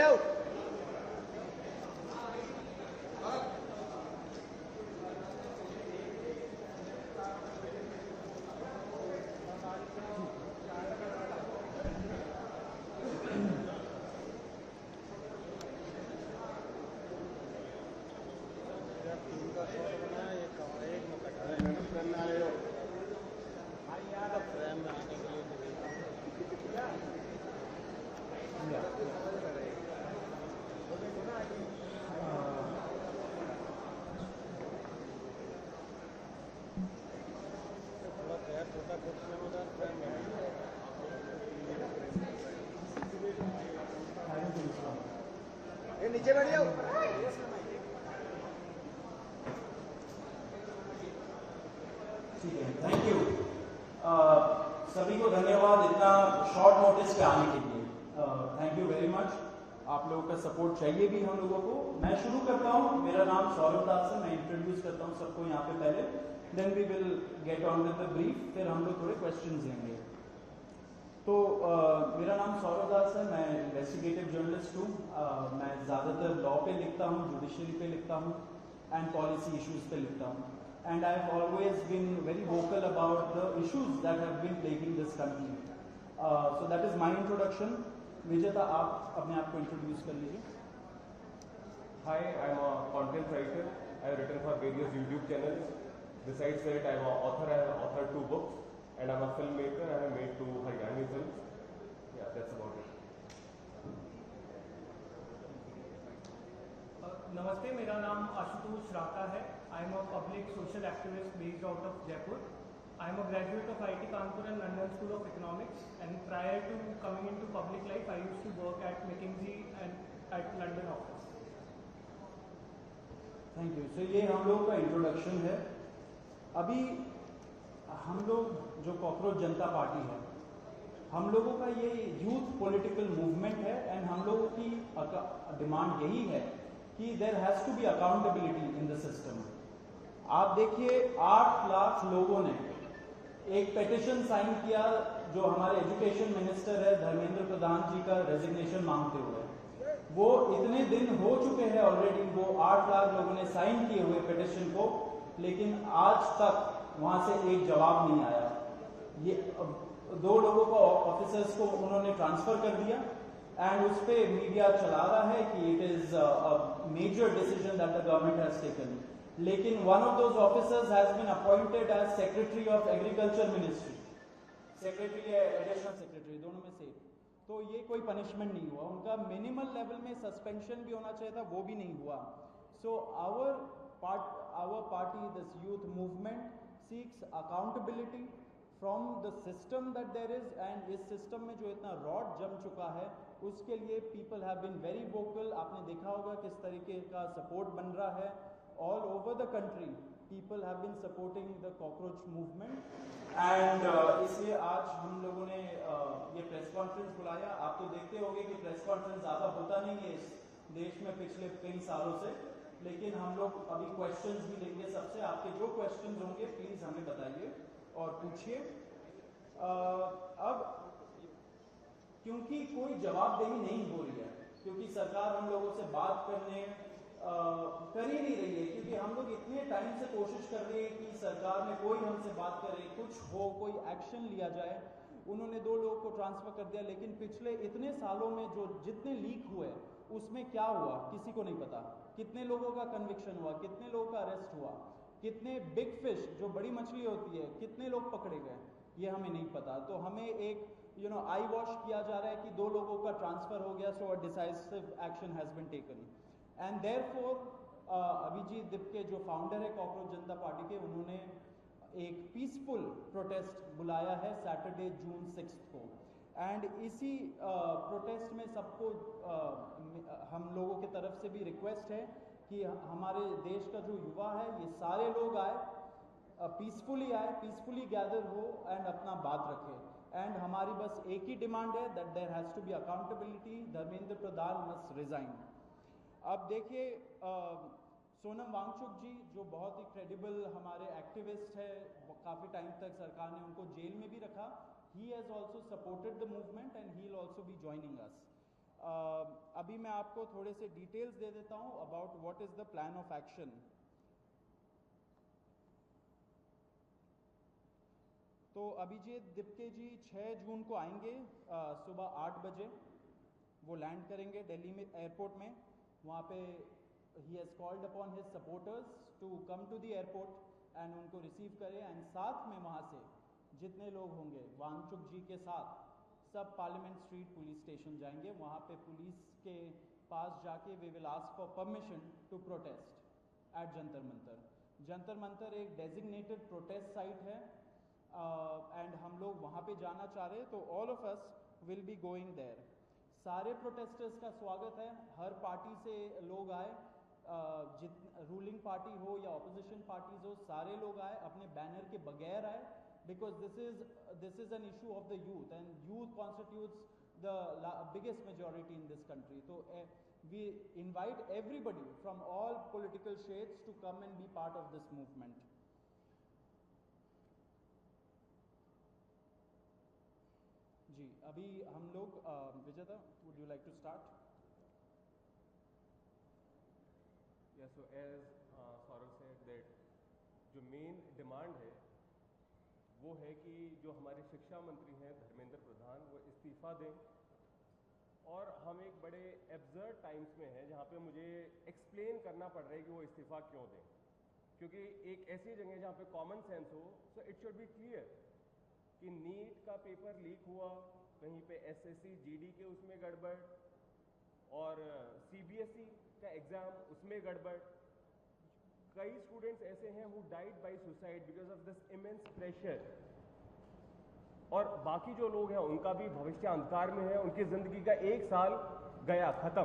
आओ। नीचे बैठ जाओ। ठीक है, थैंक यू। सभी को धन्यवाद इतना शॉर्ट नोटिस पे आने के लिए। Thank you very much. आप लोगों का सपोर्ट चाहिए भी हम लोगों को। मैं शुरू करता हूँ। मेरा नाम सौरभ दास है। मैं इंट्रोड्यूस करता हूँ सबको यहाँ पे पहले, then we will get on with the brief, फिर हम लोग थोड़े क्वेश्चंस लेंगे। तो मेरा नाम सौरभ दास है। मैं इन्वेस्टिगेटिव जर्नलिस्ट हूँ। मैं ज़्यादातर लॉ पे लिखता हूँ, जुडिशरी पे लिखता हूँ एंड पॉलिसी इश्यूज पे लिखता हूँ। And I have always been very vocal about the issues that have been plaguing this country. So that is my introduction. Vijeta, आप अपने आप को इंट्रोड्यूस कर लीजिए। Hi, I'm a content writer. I have written for various YouTube channels. Besides that, I'm an author. I have authored 2 books, and I'm a filmmaker. I have made 2 Haryani films. Yeah, that's about it. नमस्ते, मेरा नाम आशुतोष राका है। I am a public social activist based out of Jaipur. I am a graduate of IIT Kanpur and London School of Economics, and prior to coming into public life, I used to work at McKinsey and at London office. Thank you. So ये हम लोगों का introduction है। अभी हम लोग जो cockroach जनता party है, हम लोगों का ये यूथ पॉलिटिकल मूवमेंट है एंड हम लोगों की डिमांड यही है कि there has to be accountability in the system. आप देखिए 8 लाख लोगों ने एक पेटिशन साइन किया जो हमारे एजुकेशन मिनिस्टर है धर्मेंद्र प्रधान जी का रेजिग्नेशन मांगते हुए। वो इतने दिन हो चुके हैं ऑलरेडी, वो 8 लाख लोगों ने साइन किए हुए पेटिशन को, लेकिन आज तक वहां से एक जवाब नहीं आया। ये 2 लोगों को ऑफिसर्स को उन्होंने ट्रांसफर कर दिया एंड उस पे मीडिया चला रहा है कि it is a major decision that the government has taken. लेकिन one of those officers has been appointed as secretary of agriculture ministry, secretary या एडिशनल सेक्रेटरी, दोनों में से। तो ये कोई पनिशमेंट नहीं हुआ उनका। मिनिमल लेवल में सस्पेंशन भी होना चाहिए था, वो भी नहीं हुआ। So our party, this youth movement seeks accountability from the system that there is, and इस सिस्टम में जो इतना रॉड जम चुका है उसके लिए people have been very vocal. आपने देखा होगा किस तरीके का सपोर्ट बन रहा है all over the country. People have been supporting the cockroach movement and इसलिए आज हम लोगों ने ये प्रेस कॉन्फ्रेंस बुलाया। आप तो देखते होंगे कि प्रेस कॉन्फ्रेंस ज़्यादा होता नहीं है इस देश में पिछले कई सालों से, लेकिन हम लोग अभी क्वेश्चंस भी लेंगे सबसे। आपके जो क्वेश्चंस होंगे प्लीज हमें बताइए और पूछिए। अब क्योंकि कोई जवाबदेही नहीं हो रही है, क्योंकि सरकार हम लोगों से बात करने कर ही नहीं रही है, क्योंकि हम लोग इतने टाइम से कोशिश कर रहे हैं कि सरकार में कोई हमसे बात करे, कुछ हो, कोई एक्शन लिया जाए। उन्होंने 2 लोगों को ट्रांसफर कर दिया, लेकिन पिछले इतने सालों में जो जितने लीक हुए उसमें क्या हुआ किसी को नहीं पता। कितने लोगों का कन्विक्शन हुआ, कितने लोगों का अरेस्ट हुआ, कितने बिग फिश जो बड़ी मछली होती है कितने लोग पकड़े गए, ये हमें नहीं पता। तो हमें एक आई वॉश किया जा रहा है कि 2 लोगों का ट्रांसफर हो गया, so a decisive action has been taken. And therefore Abhijit Dipke जो फाउंडर है कॉकरोच जनता पार्टी के, उन्होंने एक पीसफुल प्रोटेस्ट बुलाया है सैटरडे जून 6 को। एंड इसी प्रोटेस्ट में सबको हम लोगों की तरफ से भी रिक्वेस्ट है कि हमारे देश का जो युवा है ये सारे लोग आए, पीसफुली आए, पीसफुली गैदर हो एंड अपना बात रखे। एंड हमारी बस एक ही डिमांड है that there has to be accountability, Dharmendra Pradhan must resign. अब देखिए सोनम वांगचुक जी जो बहुत ही क्रेडिबल हमारे एक्टिविस्ट है, काफ़ी टाइम तक सरकार ने उनको जेल में भी रखा। He has also supported the movement and he will also be joining us. अभी मैं आपको थोड़े से डिटेल्स दे देता हूं about what is the plan of action. तो अभिजीत दिप्के जी 6 जून को आएंगे सुबह 8 बजे। वो लैंड करेंगे दिल्ली में एयरपोर्ट में। वहाँ पे ही has called upon his supporters to come to the airport and उनको रिसीव करें। एंड साथ में वहाँ से जितने लोग होंगे वांगचुक जी के साथ सब पार्लियामेंट स्ट्रीट पुलिस स्टेशन जाएंगे। वहाँ पे पुलिस के पास जाके we will ask for permission to protest at Jantar Mantar. Jantar Mantar एक डेजिग्नेटेड प्रोटेस्ट साइट है एंड हम लोग वहाँ पे जाना चाह रहे हैं, तो all of us will be going there. सारे प्रोटेस्टर्स का स्वागत है, हर पार्टी से लोग आए, रूलिंग पार्टी हो या ऑपोजिशन पार्टीज हो, सारे लोग आए, अपने बैनर के बगैर आए, because this is an issue of the youth and youth constitutes the biggest majority in this country. So we invite everybody from all political shades to come and be part of this movement. जी अभी हम लोग विजेता, would you like to start? Yeah, so as Saurav said that जो main demand है वो है कि जो हमारे शिक्षा मंत्री हैं धर्मेंद्र प्रधान वो इस्तीफ़ा दें। और हम एक बड़े एब्सर्ड टाइम्स में हैं जहाँ पे मुझे एक्सप्लेन करना पड़ रहा है कि वो इस्तीफ़ा क्यों दें, क्योंकि एक ऐसी जगह जहाँ पे कॉमन सेंस हो, so it should be clear कि नीट का पेपर लीक हुआ, कहीं पे एसएससी जीडी के उसमें गड़बड़ और सीबीएसई का एग्ज़ाम उसमें गड़बड़। कई स्टूडेंट्स ऐसे हैं who died by suicide because of this immense pressure, और बाकी जो लोग हैं उनका भी भविष्य अंधकार में है, उनकी जिंदगी का 1 साल गया खत्म,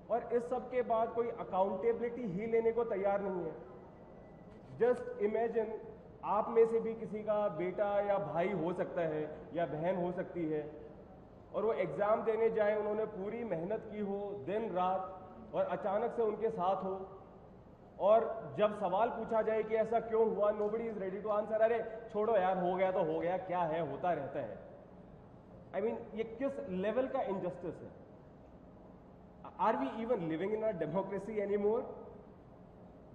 और इस सब के बाद कोई अकाउंटेबिलिटी ही लेने को तैयार नहीं है। जस्ट इमेजिन आप में से भी किसी का बेटा या भाई हो सकता है या बहन हो सकती है, और वो एग्जाम देने जाए, उन्होंने पूरी मेहनत की हो दिन रात, और अचानक से उनके साथ हो, और जब सवाल पूछा जाए कि ऐसा क्यों हुआ, nobody is ready to answer. अरे छोड़ो यार, हो गया तो हो गया, क्या है, होता रहता है। आई मीन ये किस लेवल का इनजस्टिस है? Are we even living in a democracy anymore?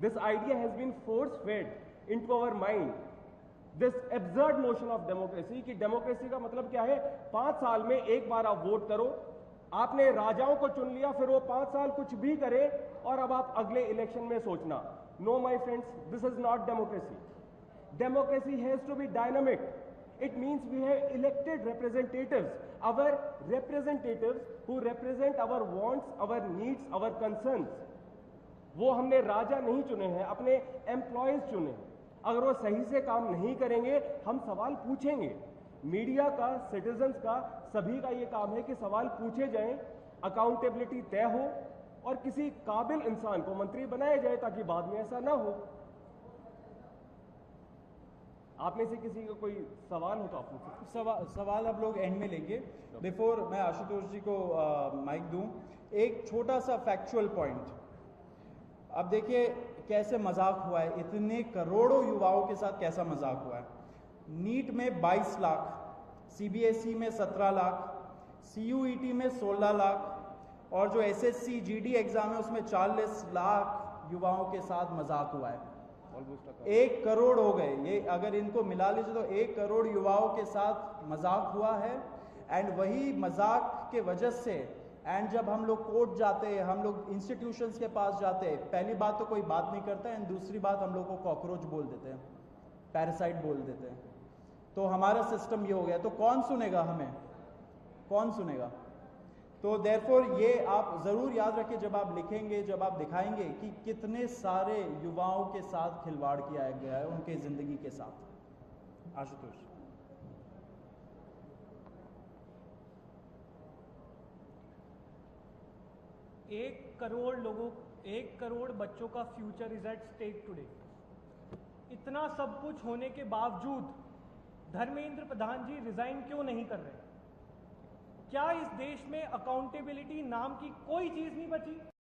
This idea has been force fed into our mind, this absurd notion of democracy, कि डेमोक्रेसी का मतलब क्या है? 5 साल में एक बार आप वोट करो, आपने राजाओं को चुन लिया, फिर वो 5 साल कुछ भी करे और अब आप अगले इलेक्शन में सोचना। No my friends, this is not democracy. Democracy has to be dynamic. It means we have elected representatives, our representatives who represent our wants, our needs, our concerns. वो हमने राजा नहीं चुने हैं, अपने एम्प्लॉयज चुने हैं। अगर वो सही से काम नहीं करेंगे, हम सवाल पूछेंगे। मीडिया का, सिटीजन्स का, सभी का ये काम है कि सवाल पूछे जाएं, अकाउंटेबिलिटी तय हो और किसी काबिल इंसान को मंत्री बनाया जाए ताकि बाद में ऐसा ना हो। आप में से किसी का कोई सवाल हो तो आप पूछिए। सवाल अब लोग एंड में लेंगे। बिफोर मैं आशुतोष जी को माइक दूं, एक छोटा सा फैक्चुअल पॉइंट। अब देखिए कैसे मजाक हुआ है, इतने करोड़ों युवाओं के साथ कैसा मजाक हुआ है। नीट में 22 लाख, सीबीएसई में 17 लाख, सीयूईटी में 16 लाख, और जो एसएससी जीडी एग्जाम है उसमें 40 लाख युवाओं के साथ मजाक हुआ है। 1 करोड़ हो गए ये, अगर इनको मिला लीजिए तो 1 करोड़ युवाओं के साथ मजाक हुआ है। एंड वही मजाक के वजह से, एंड जब हम लोग कोर्ट जाते हैं, हम लोग इंस्टीट्यूशंस के पास जाते हैं, पहली बात तो कोई बात नहीं करता है, एंड दूसरी बात हम लोग को कॉकरोच बोल देते हैं, पैरासाइट बोल देते हैं। तो हमारा सिस्टम ये हो गया, तो कौन सुनेगा हमें, कौन सुनेगा? तो देयरफॉर ये आप जरूर याद रखिए जब आप लिखेंगे, जब आप दिखाएंगे कि कितने सारे युवाओं के साथ खिलवाड़ किया गया है, उनके जिंदगी के साथ। आशुतोष। एक करोड़ बच्चों का future is at stake today. इतना सब कुछ होने के बावजूद धर्मेंद्र प्रधान जी रिजाइन क्यों नहीं कर रहे? क्या इस देश में अकाउंटेबिलिटी नाम की कोई चीज नहीं बची?